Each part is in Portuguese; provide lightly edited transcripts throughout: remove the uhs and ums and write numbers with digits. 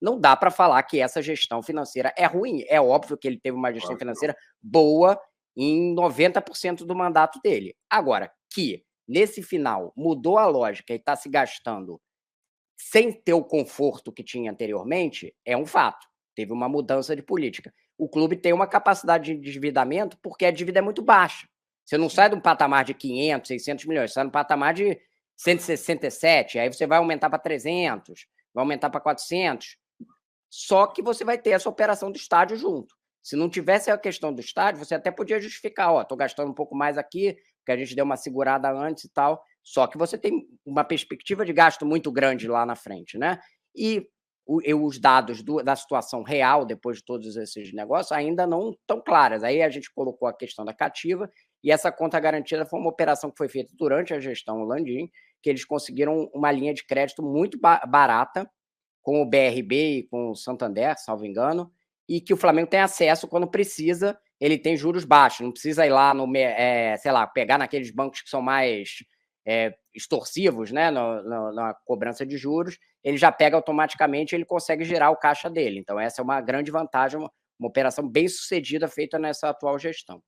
não dá para falar que essa gestão financeira é ruim. É óbvio que ele teve uma gestão financeira boa em 90% do mandato dele. Agora, que nesse final mudou a lógica e está se gastando sem ter o conforto que tinha anteriormente, é um fato. Teve uma mudança de política. O clube tem uma capacidade de endividamento porque a dívida é muito baixa. Você não sai de um patamar de 500, 600 milhões, você sai no patamar de 167, aí você vai aumentar para 300, vai aumentar para 400, só que você vai ter essa operação do estádio junto. Se não tivesse a questão do estádio, você até podia justificar, estou gastando um pouco mais aqui, porque a gente deu uma segurada antes e tal, só que você tem uma perspectiva de gasto muito grande lá na frente, né? E os dados da situação real, depois de todos esses negócios, ainda não estão claras. Aí a gente colocou a questão da cativa, e essa conta garantida foi uma operação que foi feita durante a gestão Landim, que eles conseguiram uma linha de crédito muito barata, com o BRB e com o Santander, salvo engano, e que o Flamengo tem acesso quando precisa, ele tem juros baixos, não precisa ir lá, sei lá, pegar naqueles bancos que são mais extorsivos, né, na cobrança de juros, ele já pega automaticamente e ele consegue gerar o caixa dele. Então, essa é uma grande vantagem, uma operação bem sucedida feita nessa atual gestão.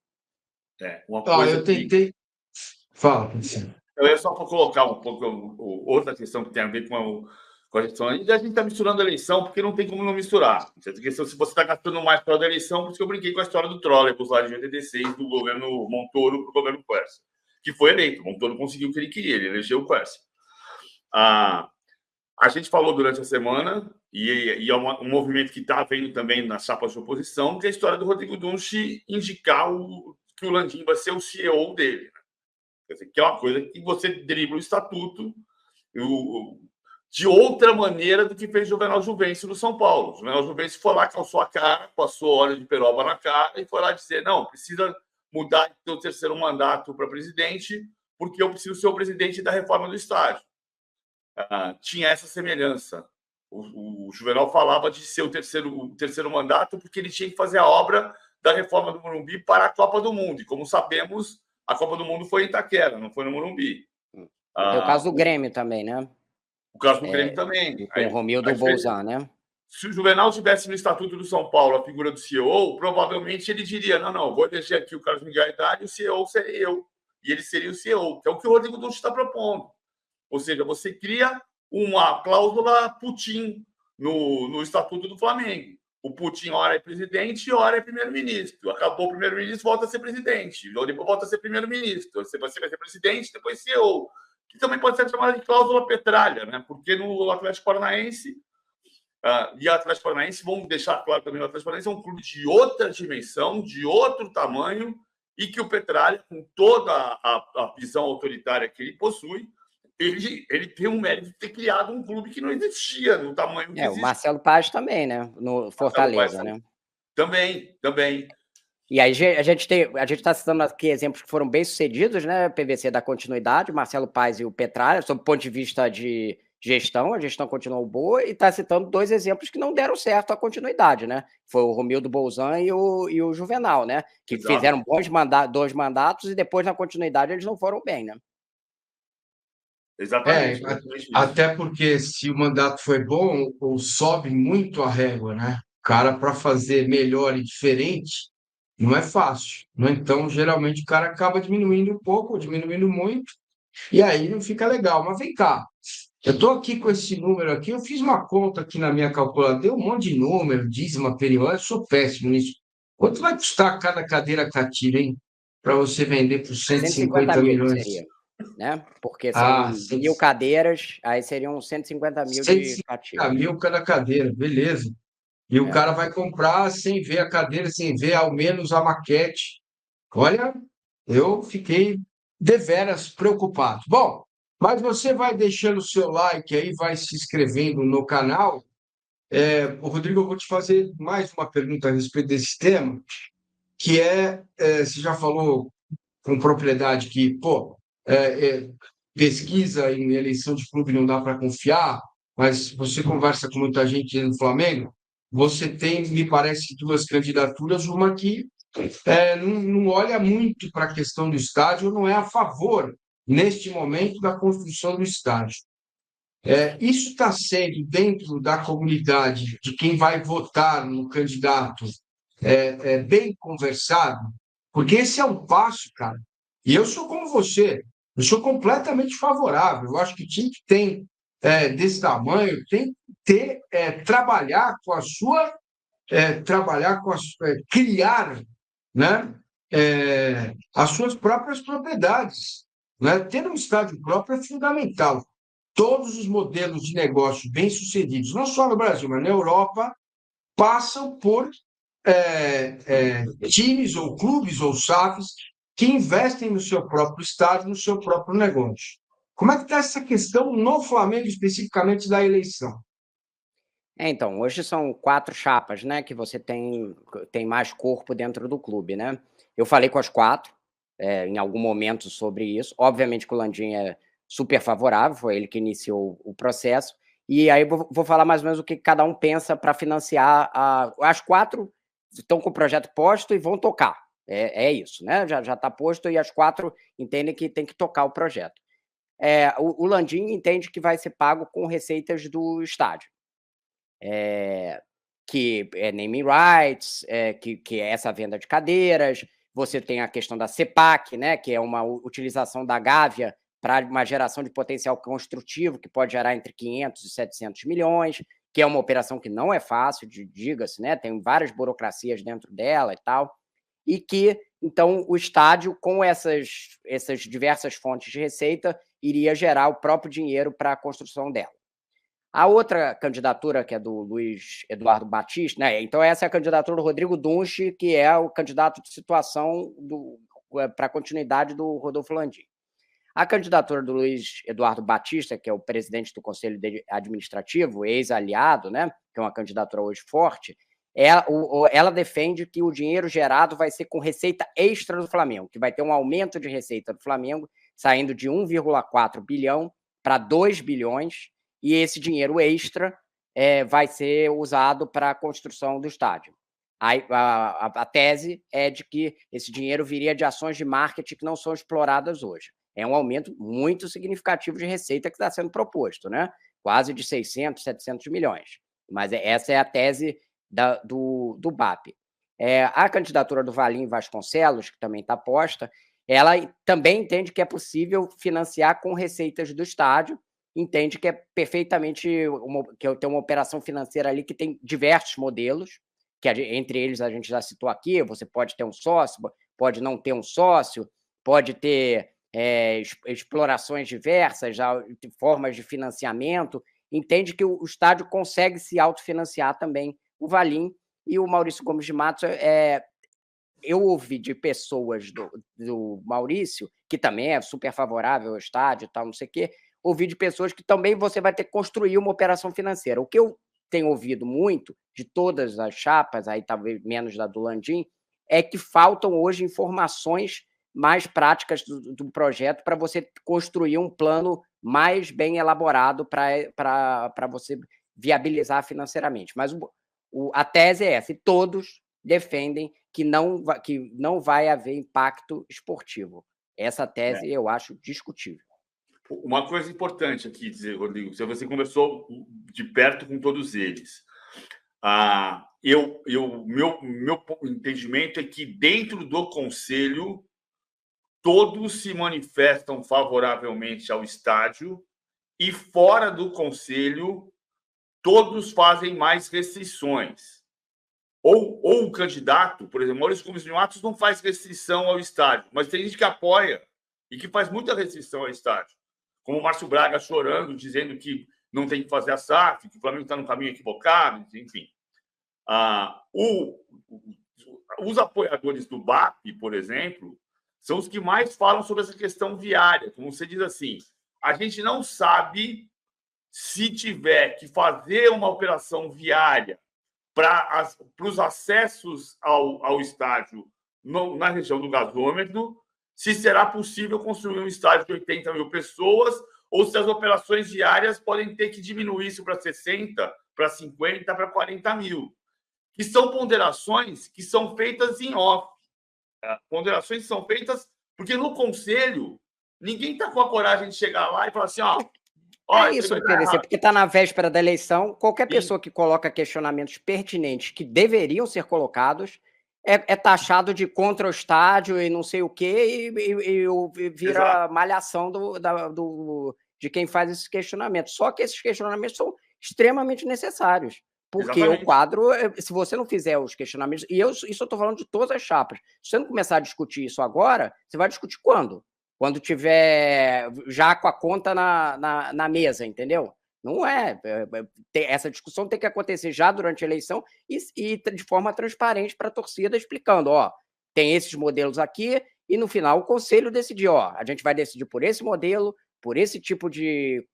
Uma coisa eu tentei... Fala, sim. Eu ia só colocar um pouco outra questão que tem a ver com a gestão. A gente está misturando a eleição porque não tem como não misturar. Se você está gastando mais para a eleição, por isso que eu brinquei com a história do trolebus lá de 86, do governo Montoro para o governo Quercia, que foi eleito. Montoro conseguiu o que ele queria, ele elegeu o Quercia. A gente falou durante a semana, e é um movimento que está havendo também nas chapas de oposição, que é a história do Rodrigo Dunchi indicar que o Landim vai ser o CEO dele. Quer dizer, que é uma coisa que você dribla o estatuto de outra maneira do que fez Juvenal Juvencio no São Paulo. Juvenal Juvencio foi lá, calçou a cara, passou óleo de peroba na cara e foi lá dizer, não, precisa mudar o terceiro mandato para presidente, porque eu preciso ser o presidente da reforma do estádio. Tinha essa semelhança. O Juvenal falava de ser o terceiro mandato porque ele tinha que fazer a obra da reforma do Morumbi para a Copa do Mundo. E, como sabemos, a Copa do Mundo foi em Itaquera, não foi no Morumbi. Tem o caso do Grêmio também, né? O caso do Grêmio também. Com o Romildo Bolzan, né? Se o Juvenal tivesse no Estatuto do São Paulo a figura do CEO, provavelmente ele diria, não, vou eleger aqui o Carlos Miguel Haddad e o CEO seria eu. E ele seria o CEO, que é o que o Rodrigo Dunchi está propondo. Ou seja, você cria uma cláusula Putin no Estatuto do Flamengo. O Putin, ora é presidente e ora é primeiro-ministro. Acabou o primeiro-ministro, volta a ser presidente. Ou depois volta a ser primeiro-ministro. Você vai ser presidente, depois CEO. Que também pode ser chamada de cláusula petralha, né? Porque no Atlético Paranaense, e o Atlético Paranaense, vamos deixar claro também, o Atlético Paranaense é um clube de outra dimensão, de outro tamanho, e que o Petralha, com toda a visão autoritária que ele possui, ele tem um mérito de ter criado um clube que não existia no tamanho que existe. O Marcelo Paz também, né? No Fortaleza, né? Também. E aí a gente está citando aqui exemplos que foram bem sucedidos, né? PVC da continuidade, o Marcelo Paz e o Petralha, sob o ponto de vista de gestão, a gestão continuou boa, e está citando dois exemplos que não deram certo a continuidade, né? Foi o Romildo Bolzan e o Juvenal, né? Que Exato. Fizeram dois mandatos e depois, na continuidade, eles não foram bem, né? Exatamente. Até porque se o mandato foi bom, ou sobe muito a régua, né? O cara, para fazer melhor e diferente, não é fácil. Né? Então, geralmente, o cara acaba diminuindo um pouco, diminuindo muito, e aí não fica legal. Mas vem cá, eu estou aqui com esse número aqui, eu fiz uma conta aqui na minha calculadora, deu um monte de número, dízima, periódica, eu sou péssimo nisso. Quanto vai custar cada cadeira cativa, hein? Para você vender por 150 milhões? Seria, né? Porque são 1.000 cadeiras, aí seriam 150 mil de cativa. 150 mil cada cadeira, beleza. E o cara vai comprar sem ver a cadeira, sem ver ao menos a maquete. Olha, eu fiquei deveras preocupado. Bom, mas você vai deixando o seu like aí, vai se inscrevendo no canal. Rodrigo, eu vou te fazer mais uma pergunta a respeito desse tema, que você já falou com propriedade que, pesquisa em eleição de clube não dá para confiar, mas você conversa com muita gente no Flamengo, você tem, me parece, duas candidaturas, uma que não olha muito para a questão do estádio, não é a favor, neste momento, da construção do estádio. Isso está sendo dentro da comunidade de quem vai votar no candidato bem conversado, porque esse é um passo, cara. E eu sou como você, eu sou completamente favorável. Eu acho que o time que tem desse tamanho tem que trabalhar com a sua, criar, né, as suas próprias propriedades, né? Ter um estádio próprio é fundamental. Todos os modelos de negócio bem-sucedidos, não só no Brasil, mas na Europa, passam por times ou clubes ou SAFs que investem no seu próprio estádio, no seu próprio negócio. Como é que está essa questão no Flamengo, especificamente da eleição? Então, hoje são 4 chapas, né, que você tem mais corpo dentro do clube, né. Eu falei com as 4, em algum momento sobre isso. Obviamente que o Landim é super favorável, foi ele que iniciou o processo. E aí vou falar mais ou menos o que cada um pensa para financiar as 4 estão com o projeto posto e vão tocar. É isso, né, já está posto e as 4 entendem que tem que tocar o projeto. O Landim entende que vai ser pago com receitas do estádio. Que é naming rights, que é essa venda de cadeiras. Você tem a questão da CEPAC, né, que é uma utilização da Gávea para uma geração de potencial construtivo que pode gerar entre 500 e 700 milhões, que é uma operação que não é fácil, diga-se, né, tem várias burocracias dentro dela e tal, e que, então, o estádio, com essas diversas fontes de receita, iria gerar o próprio dinheiro para a construção dela. A outra candidatura, que é do Luiz Eduardo Batista, né? Então, essa é a candidatura do Rodrigo Dunche, que é o candidato de situação para a continuidade do Rodolfo Landim. A candidatura do Luiz Eduardo Batista, que é o presidente do Conselho Administrativo, ex-aliado, né? Que é uma candidatura hoje forte, ela defende que o dinheiro gerado vai ser com receita extra do Flamengo, que vai ter um aumento de receita do Flamengo, saindo de 1,4 bilhão para 2 bilhões, e esse dinheiro extra vai ser usado para a construção do estádio. A tese é de que esse dinheiro viria de ações de marketing que não são exploradas hoje. É um aumento muito significativo de receita que está sendo proposto, né? Quase de 600, 700 milhões. Mas essa é a tese do BAP. A candidatura do Valim Vasconcelos, que também está posta, ela também entende que é possível financiar com receitas do estádio, entende que é perfeitamente que tem uma operação financeira ali que tem diversos modelos, que entre eles a gente já citou aqui, você pode ter um sócio, pode não ter um sócio, pode ter explorações diversas, formas de financiamento, entende que o estádio consegue se autofinanciar também, o Valim e o Maurício Gomes de Matos. Eu ouvi de pessoas do Maurício, que também é super favorável ao estádio e tal, não sei o quê, ouvi de pessoas que também você vai ter que construir uma operação financeira. O que eu tenho ouvido muito, de todas as chapas, aí talvez menos da do Landim, é que faltam hoje informações mais práticas do projeto para você construir um plano mais bem elaborado para você viabilizar financeiramente. Mas a tese é essa, e todos defendem que não vai haver impacto esportivo. Essa tese eu acho discutível. Uma coisa importante aqui dizer, Rodrigo, você conversou de perto com todos eles. Meu entendimento é que dentro do conselho todos se manifestam favoravelmente ao estádio e fora do conselho todos fazem mais restrições. Ou o candidato, por exemplo, Maurício Gomes de Matos não faz restrição ao estádio, mas tem gente que apoia e que faz muita restrição ao estádio. Como o Márcio Braga chorando, dizendo que não tem que fazer a SAF, que o Flamengo está no caminho equivocado, enfim. Os apoiadores do BAP, por exemplo, são os que mais falam sobre essa questão viária. Como você diz assim, a gente não sabe se tiver que fazer uma operação viária para os acessos ao estádio na região do gasômetro, se será possível construir um estádio de 80 mil pessoas ou se as operações diárias podem ter que diminuir isso para 60, para 50, para 40 mil. Que são ponderações que são feitas em off. Ponderações que são feitas porque no conselho ninguém está com a coragem de chegar lá e falar assim, Ó, É isso, PVC, porque está na véspera da eleição. Qualquer pessoa que coloca questionamentos pertinentes que deveriam ser colocados é taxado de contra o estádio e não sei o quê, e vira Exato. malhação de quem faz esses questionamentos. Só que esses questionamentos são extremamente necessários. Porque Exatamente. o quadro, se você não fizer os questionamentos, e isso eu estou falando de todas as chapas. Se você não começar a discutir isso agora, você vai discutir quando? Quando tiver já com a conta na mesa, entendeu? Não é. Essa discussão tem que acontecer já durante a eleição e de forma transparente para a torcida, explicando, ó, tem esses modelos aqui, e no final o conselho decidir, ó, a gente vai decidir por esse modelo, por esse tipo de,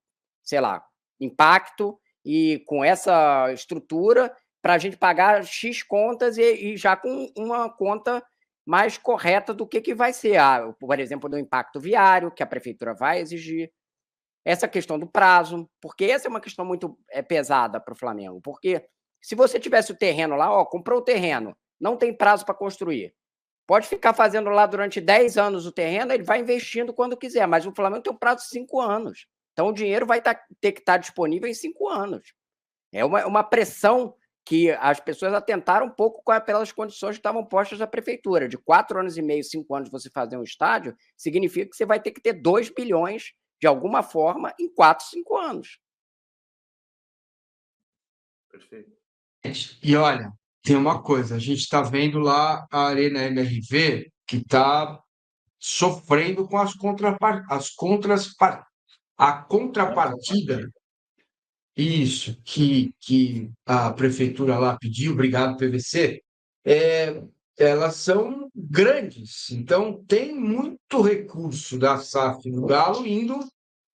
sei lá, impacto, e com essa estrutura, para a gente pagar X contas e já com uma conta mais correta do que vai ser, por exemplo, do impacto viário, que a prefeitura vai exigir, essa questão do prazo, porque essa é uma questão muito pesada para o Flamengo, porque se você tivesse o terreno lá, ó, comprou o terreno, não tem prazo para construir, pode ficar fazendo lá durante 10 anos o terreno, ele vai investindo quando quiser, mas o Flamengo tem um prazo de 5 anos, então o dinheiro vai ter que estar disponível em 5 anos. É uma pressão que as pessoas atentaram um pouco pelas condições que estavam postas à prefeitura. De 4 anos e meio, 5 anos você fazer um estádio, significa que você vai ter que ter 2 bilhões, de alguma forma, em 4, 5 anos. Perfeito. E olha, tem uma coisa, a gente está vendo lá a Arena MRV que está sofrendo com a contrapartida, isso, que a prefeitura lá pediu, obrigado, PVC, elas são grandes, então tem muito recurso da SAF no Galo indo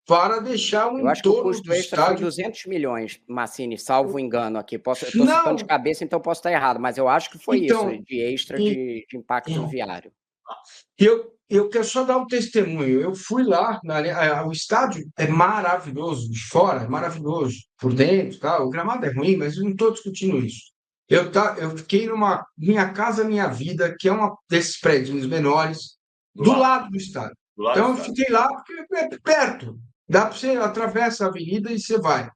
para deixar o Eu acho que o entorno do custo extra foi estádio. 200 milhões, Massini, salvo engano aqui. Eu estou citando de Não, cabeça, então posso estar errado, mas eu acho que foi isso, então, de extra de impacto viário. eu quero só dar um testemunho. Eu fui lá, o estádio é maravilhoso, de fora é maravilhoso, por dentro, tá? O gramado é ruim, mas eu não estou discutindo isso. Eu fiquei numa Minha Casa Minha Vida, que é uma desses prédios menores, do lado do estádio. Então eu fiquei lá porque é perto. Dá para você atravessa a avenida e você vai.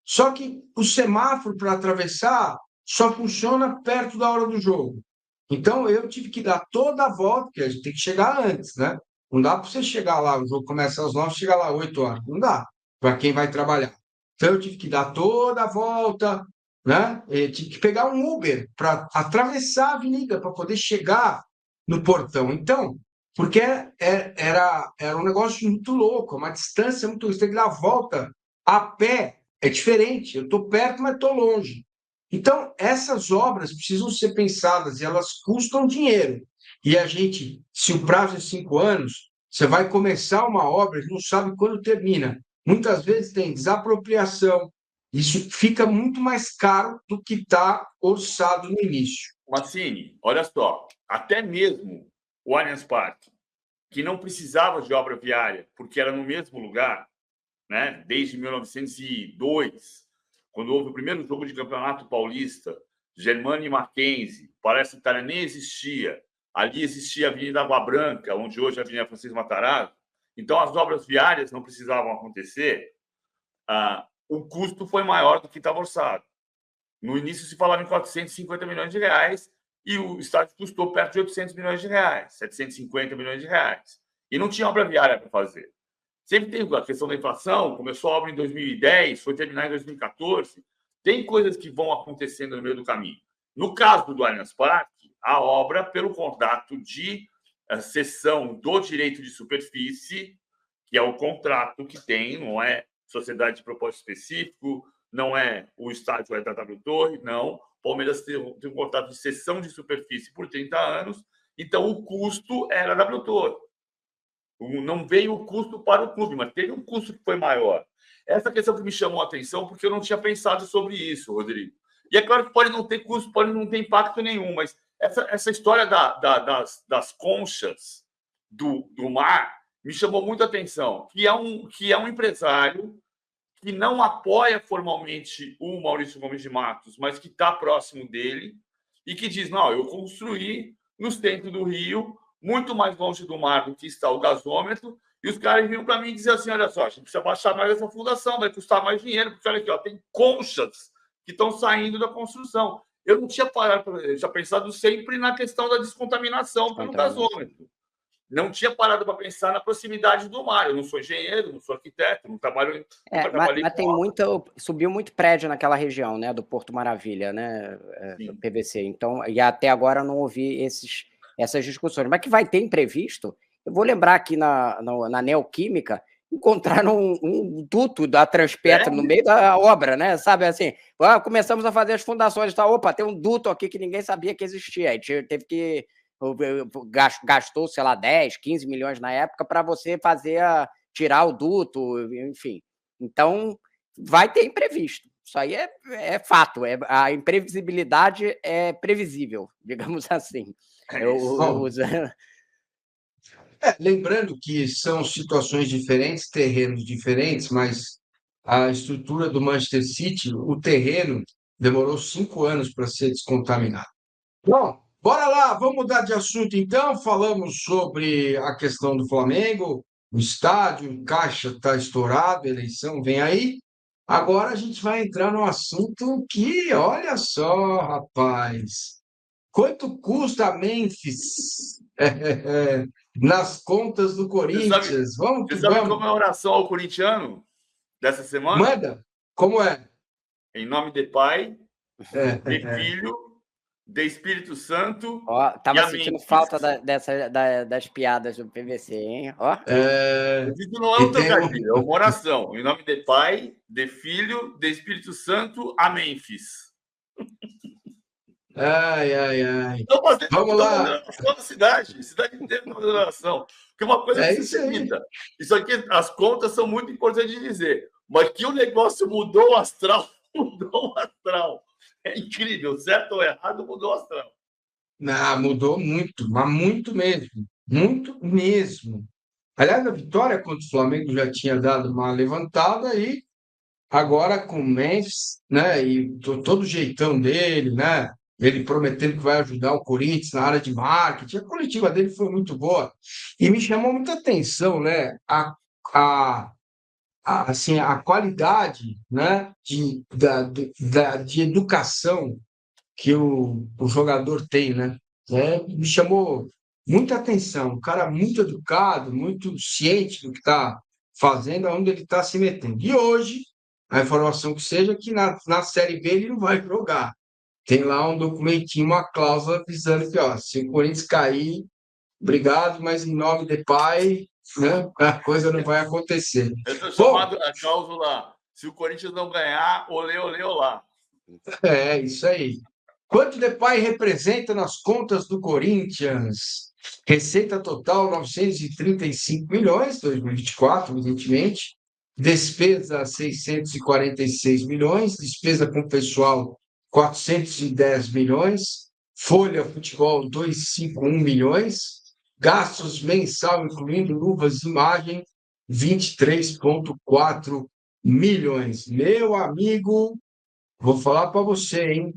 Só que o semáforo para atravessar só funciona perto da hora do jogo. Então eu tive que dar toda a volta, porque a gente tem que chegar antes, né? Não dá para você chegar lá, o jogo começa às 9, chegar lá às 8 horas. Não dá para quem vai trabalhar. Então eu tive que dar toda a volta, né? Eu tive que pegar um Uber para atravessar a avenida para poder chegar no portão. Então, porque era um negócio muito louco, uma distância muito. Você tem que dar a volta a pé, é diferente. Eu estou perto, mas estou longe. Então, essas obras precisam ser pensadas e elas custam dinheiro. E a gente, se o prazo é 5 anos, você vai começar uma obra e não sabe quando termina. Muitas vezes tem desapropriação. Isso fica muito mais caro do que está orçado no início. Massini, olha só, até mesmo o Allianz Parque, que não precisava de obra viária, porque era no mesmo lugar, né? Desde 1902, quando houve o primeiro jogo de campeonato paulista, Germano e Mackenzie, parece que Itália nem existia. Ali existia a Avenida Água Branca, onde hoje é a Avenida Francisco Matarazzo. Então, as obras viárias não precisavam acontecer. O custo foi maior do que estava orçado. No início se falava em 450 milhões de reais e o estádio custou perto de 800 milhões de reais, 750 milhões de reais. E não tinha obra viária para fazer. Sempre tem a questão da inflação, começou a obra em 2010, foi terminar em 2014. Tem coisas que vão acontecendo no meio do caminho. No caso do Allianz Parque, a obra, pelo contrato de cessão do direito de superfície, que é o contrato que tem, não é sociedade de propósito específico, não é o estádio é da W Torre, não. O Palmeiras tem um contrato de cessão de superfície por 30 anos, então o custo era da W Torre. Não veio o custo para o clube, mas teve um custo que foi maior. Essa questão que me chamou a atenção, porque eu não tinha pensado sobre isso, Rodrigo. E é claro que pode não ter custo, pode não ter impacto nenhum, mas essa história das conchas do mar me chamou muito a atenção, que é um empresário que não apoia formalmente o Maurício Gomes de Matos, mas que está próximo dele e que diz, não, eu construí no centro do Rio, muito mais longe do mar do que está o gasômetro, E os caras vinham para mim e diziam assim, olha só, a gente precisa baixar mais essa fundação, vai custar mais dinheiro, porque olha aqui, ó, tem conchas que estão saindo da construção. Eu não tinha parado, eu tinha pensado sempre na questão da descontaminação pelo gasômetro. Não tinha parado para pensar na proximidade do mar. Eu não sou engenheiro, não sou arquiteto, não trabalho. Mas tem subiu muito prédio naquela região, né, do Porto Maravilha, né, do PVC. Então, e até agora não ouvi essas discussões. Mas que vai ter imprevisto. Eu vou lembrar aqui na Neoquímica, encontraram um duto da Transpetro no meio da obra, né? Sabe assim, começamos a fazer as fundações, tá? Opa, tem um duto aqui que ninguém sabia que existia. Aí teve que gastou, sei lá, 10, 15 milhões na época para você tirar o duto, enfim. Então, vai ter imprevisto. Isso aí é fato. A imprevisibilidade é previsível, digamos assim. Lembrando que são situações diferentes, terrenos diferentes, mas a estrutura do Manchester City, o terreno demorou 5 anos para ser descontaminado. Bom, bora lá, vamos mudar de assunto então. Falamos sobre a questão do Flamengo, o estádio, o caixa está estourado, a eleição vem aí. Agora a gente vai entrar num assunto que, olha só, rapaz, quanto custa a Memphis nas contas do Corinthians? Vamos que você sabe vamos. como é a oração ao corintiano dessa semana? Manda, como é? Em nome de Pai, de Filho, de Espírito Santo. Tava sentindo falta das piadas do PVC, hein? Isso não é um trocadilho, é uma oração. Em nome de Pai, de Filho, de Espírito Santo, a Memphis. Ai. Vamos lá. Toda cidade inteira fazendo oração. Porque uma coisa que se evita. Isso aqui, as contas são muito importantes de dizer. Mas que o negócio mudou o astral, mudou o astral. É incrível, certo ou errado, mudou o astral. Não, mudou muito, mas muito mesmo. Muito mesmo. Aliás, a vitória contra o Flamengo já tinha dado uma levantada e agora com o Memphis, né? E todo o jeitão dele, né? Ele prometendo que vai ajudar o Corinthians na área de marketing. A coletiva dele foi muito boa. E me chamou muita atenção, né? Assim, a qualidade, né? De educação que o jogador tem, né? Me chamou muita atenção. Um cara muito educado, muito ciente do que está fazendo, aonde ele está se metendo. E hoje, a informação que seja que na Série B ele não vai jogar. Tem lá um documentinho, uma cláusula avisando que, ó, se o Corinthians cair, obrigado, mas em nome de Pai, né, a coisa não vai acontecer. Eu estou chamado a cláusula, se o Corinthians não ganhar, olê, olá. É, isso aí. Quanto de Pai representa nas contas do Corinthians? Receita total 935 milhões, 2024, evidentemente. Despesa 646 milhões, despesa com pessoal 410 milhões, folha futebol 251 milhões, gastos mensal, incluindo luvas de imagem, 23,4 milhões. Meu amigo, vou falar para você, hein?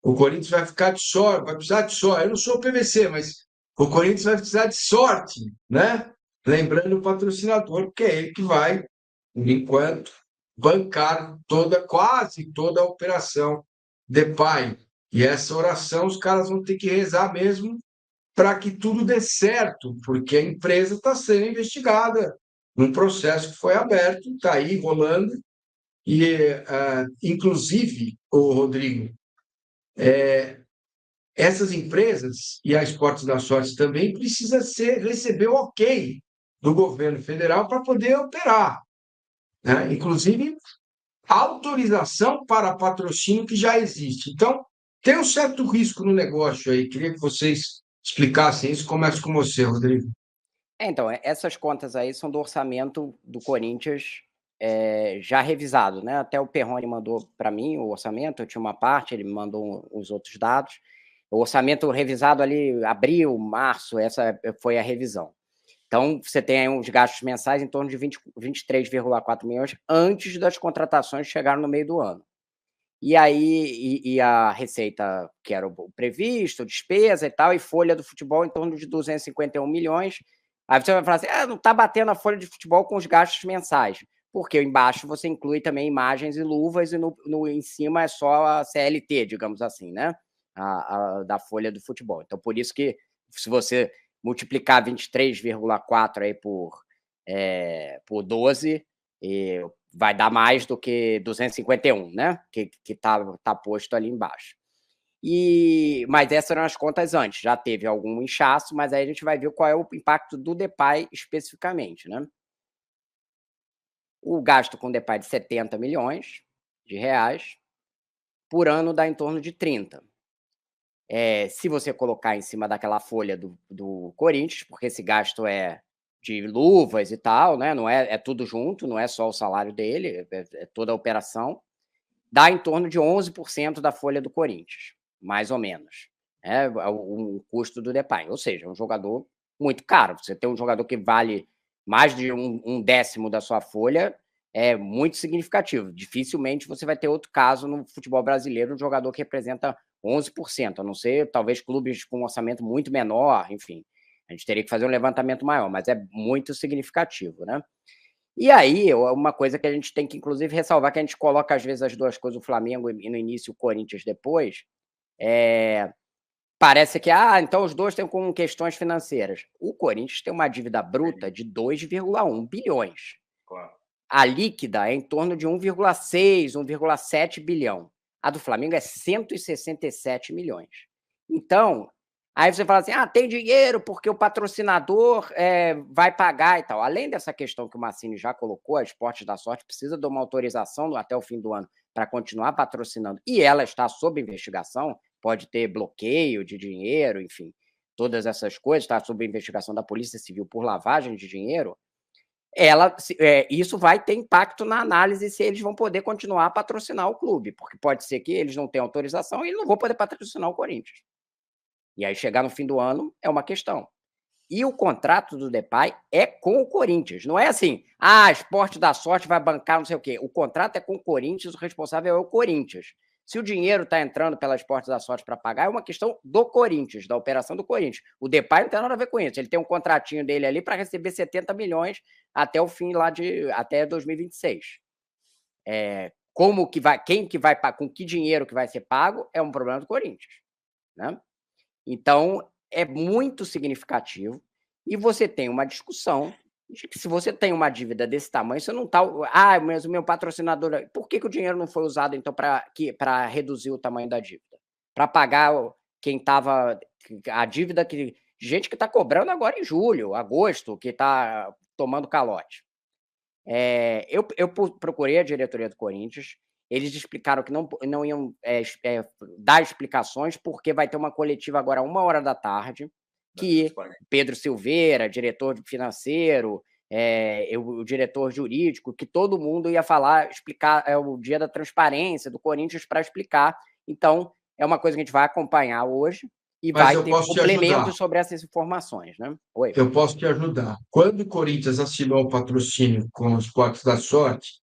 O Corinthians vai ficar de sorte, vai precisar de sorte. Eu não sou o PVC, mas o Corinthians vai precisar de sorte, né? Lembrando o patrocinador, porque é ele que vai, por enquanto, bancar quase toda a operação de pai. E essa oração os caras vão ter que rezar mesmo para que tudo dê certo, porque a empresa está sendo investigada num processo que foi aberto, está aí rolando. E, inclusive, o Rodrigo, essas empresas, e a Esportes da Sorte também, precisa receber o ok do governo federal para poder operar. Né? Inclusive, autorização para patrocínio que já existe. Então, tem um certo risco no negócio aí. Queria que vocês explicassem isso. Começo com você, Rodrigo. Então, essas contas aí são do orçamento do Corinthians já revisado, né? Até o Perrone mandou para mim o orçamento, eu tinha uma parte, ele me mandou os outros dados. O orçamento revisado ali, abril, março, essa foi a revisão. Então, você tem aí uns gastos mensais em torno de 23,4 milhões antes das contratações que chegaram no meio do ano. E aí, e a receita, que era o previsto, despesa e tal, e folha do futebol em torno de 251 milhões, Aí você vai falar assim, não está batendo a folha de futebol com os gastos mensais. Porque embaixo você inclui também imagens e luvas, e em cima é só a CLT, digamos assim, né? Da folha do futebol. Então, por isso que, se você multiplicar 23,4 aí por 12, vai dar mais do que 251, né? Que tá posto ali embaixo. Mas essas eram as contas antes, já teve algum inchaço, mas aí a gente vai ver qual é o impacto do Depay especificamente, né? O gasto com Depay de 70 milhões de reais, por ano dá em torno de 30. Se você colocar em cima daquela folha do Corinthians, porque esse gasto é de luvas e tal, né? Não é tudo junto, não é só o salário dele, é toda a operação, dá em torno de 11% da folha do Corinthians, mais ou menos. O custo do Depay. Ou seja, é um jogador muito caro. Você tem um jogador que vale mais de um décimo da sua folha, é muito significativo. Dificilmente você vai ter outro caso no futebol brasileiro, um jogador que representa 11%, a não ser talvez clubes com um orçamento muito menor, enfim. A gente teria que fazer um levantamento maior, mas é muito significativo, né? E aí, uma coisa que a gente tem que, inclusive, ressalvar, que a gente coloca, às vezes, as duas coisas, o Flamengo no início e o Corinthians depois, parece que, então os dois têm com questões financeiras. O Corinthians tem uma dívida bruta de 2,1 bilhões. Claro. A líquida é em torno de 1,6, 1,7 bilhão. A do Flamengo é 167 milhões. Então, aí você fala assim, tem dinheiro porque o patrocinador vai pagar e tal. Além dessa questão que o Massini já colocou, a Esportes da Sorte precisa de uma autorização até o fim do ano para continuar patrocinando, e ela está sob investigação, pode ter bloqueio de dinheiro, enfim, todas essas coisas, está sob investigação da Polícia Civil por lavagem de dinheiro. Isso vai ter impacto na análise se eles vão poder continuar a patrocinar o clube, porque pode ser que eles não tenham autorização e não vão poder patrocinar o Corinthians. E aí chegar no fim do ano é uma questão. E o contrato do Depay é com o Corinthians. Não é assim, Esporte da Sorte vai bancar não sei o quê. O contrato é com o Corinthians, o responsável é o Corinthians. Se o dinheiro está entrando pela Esporte da Sorte para pagar, é uma questão do Corinthians, da operação do Corinthians. O Depay não tem nada a ver com isso. Ele tem um contratinho dele ali para receber 70 milhões até o fim até 2026. Como que vai, quem que vai, com que dinheiro que vai ser pago, é um problema do Corinthians, né? Então, é muito significativo, e você tem uma discussão de que, se você tem uma dívida desse tamanho, você não está... mas o meu patrocinador... Por que o dinheiro não foi usado, então, para reduzir o tamanho da dívida? Para pagar quem estava... A dívida que... Gente que está cobrando agora em julho, agosto, que está tomando calote. Eu procurei a diretoria do Corinthians, eles explicaram que não iam dar explicações, porque vai ter uma coletiva agora às 1h que Pedro Silveira, diretor financeiro, o diretor jurídico, que todo mundo ia explicar, o dia da transparência do Corinthians para explicar. Então, é uma coisa que a gente vai acompanhar hoje e vai ter complementos sobre essas informações, né? Oi. Eu posso te ajudar. Quando o Corinthians assinou o patrocínio com os Esportes da Sorte,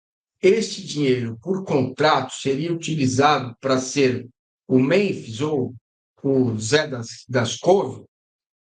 esse dinheiro, por contrato, seria utilizado para ser o Memphis ou o Zé das Couve,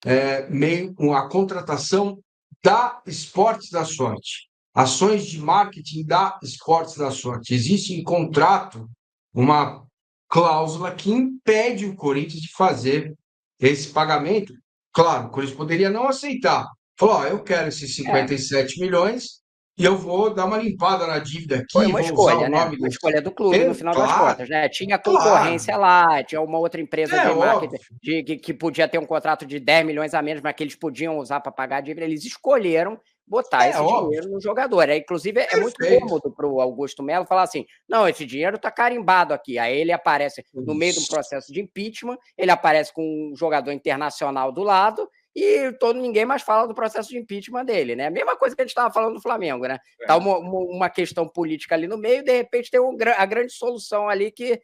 a contratação da Esportes da Sorte, ações de marketing da Esportes da Sorte. Existe em contrato uma cláusula que impede o Corinthians de fazer esse pagamento. Claro, o Corinthians poderia não aceitar. Falou, eu quero esses 57 milhões e eu vou dar uma limpada na dívida aqui. Foi uma escolha, né? Uma escolha do clube, no final das contas, né? Tinha concorrência lá, tinha uma outra empresa de marketing que podia ter um contrato de 10 milhões a menos, mas que eles podiam usar para pagar a dívida. Eles escolheram botar esse dinheiro no jogador. Inclusive, é muito cômodo para o Augusto Melo falar assim, não, esse dinheiro está carimbado aqui. Aí ele aparece no meio de um processo de impeachment, ele aparece com um jogador internacional do lado, e ninguém mais fala do processo de impeachment dele, né? A mesma coisa que a gente estava falando do Flamengo, né? Tá uma questão política ali no meio, e de repente tem a grande solução ali que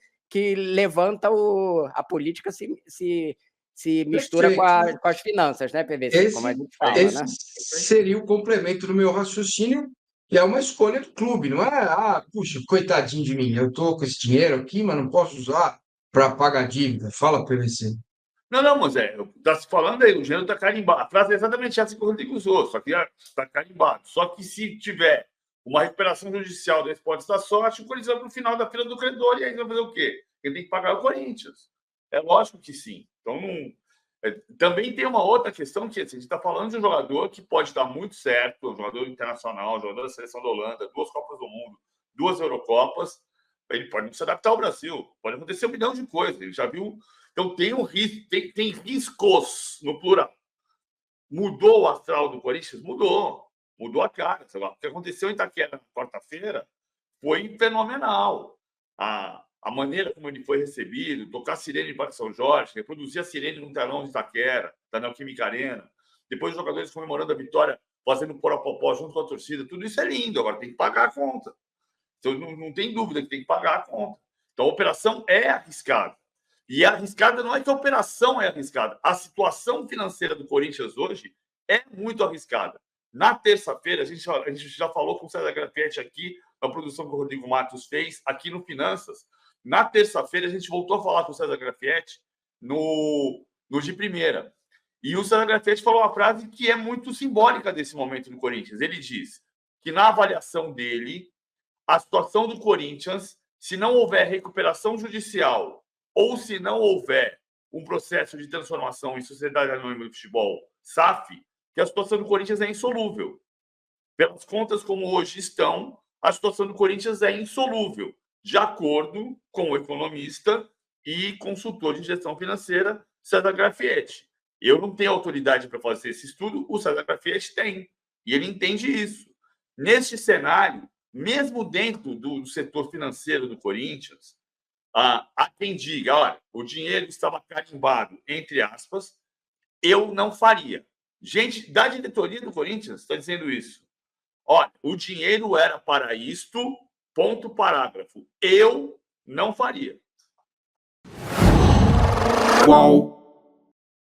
levanta a política, se mistura com as finanças, né, PVC? Como a gente fala, esse seria o complemento do meu raciocínio, que é uma escolha do clube, não é? Puxa, coitadinho de mim, eu estou com esse dinheiro aqui, mas não posso usar para pagar dívida. Fala, PVC. Não, mas está se falando aí, o gênero está carimbado. A frase é exatamente essa que o Rodrigo usou, só que está carimbado. Só que se tiver uma recuperação judicial da Esportes da Sorte, o Corinthians vai para o final da fila do credor e aí vai fazer o quê? Ele tem que pagar o Corinthians. É lógico que sim. Então, também tem uma outra questão que assim, a gente está falando de um jogador que pode dar muito certo, um jogador internacional, um jogador da seleção da Holanda, 2 Copas do Mundo, 2 Eurocopas. Ele pode não se adaptar ao Brasil, pode acontecer 1 milhão de coisas. Ele já viu. Então tem um risco, tem riscos no plural. Mudou o astral do Corinthians? Mudou a cara. Sei lá. O que aconteceu em Itaquera na quarta-feira foi fenomenal. A maneira como ele foi recebido, tocar sirene para São Jorge, reproduzir a sirene no telão de Itaquera, da Neoquímica Arena, depois os jogadores comemorando a vitória, fazendo porapopó junto com a torcida, tudo isso é lindo. Agora tem que pagar a conta. Então não tem dúvida que tem que pagar a conta. Então a operação é arriscada. E a arriscada não é que a operação é arriscada. A situação financeira do Corinthians hoje é muito arriscada. Na terça-feira, a gente já falou com o César Grafietti aqui, na produção que o Rodrigo Matos fez, aqui no Finanças. Na terça-feira, a gente voltou a falar com o César Grafietti no de primeira. E o César Grafietti falou uma frase que é muito simbólica desse momento do Corinthians. Ele diz que, na avaliação dele, a situação do Corinthians, se não houver recuperação judicial ou se não houver um processo de transformação em Sociedade Anônima do Futebol, SAF, que a situação do Corinthians é insolúvel. Pelas contas como hoje estão, a situação do Corinthians é insolúvel, de acordo com o economista e consultor de gestão financeira, César Grafietti. Eu não tenho autoridade para fazer esse estudo, o César Grafietti tem, e ele entende isso. Neste cenário, mesmo dentro do setor financeiro do Corinthians, há quem diga, olha, o dinheiro estava carimbado, entre aspas, eu não faria. Gente da diretoria do Corinthians está dizendo isso. Olha, o dinheiro era para isto, ponto, parágrafo. Eu não faria. Qual?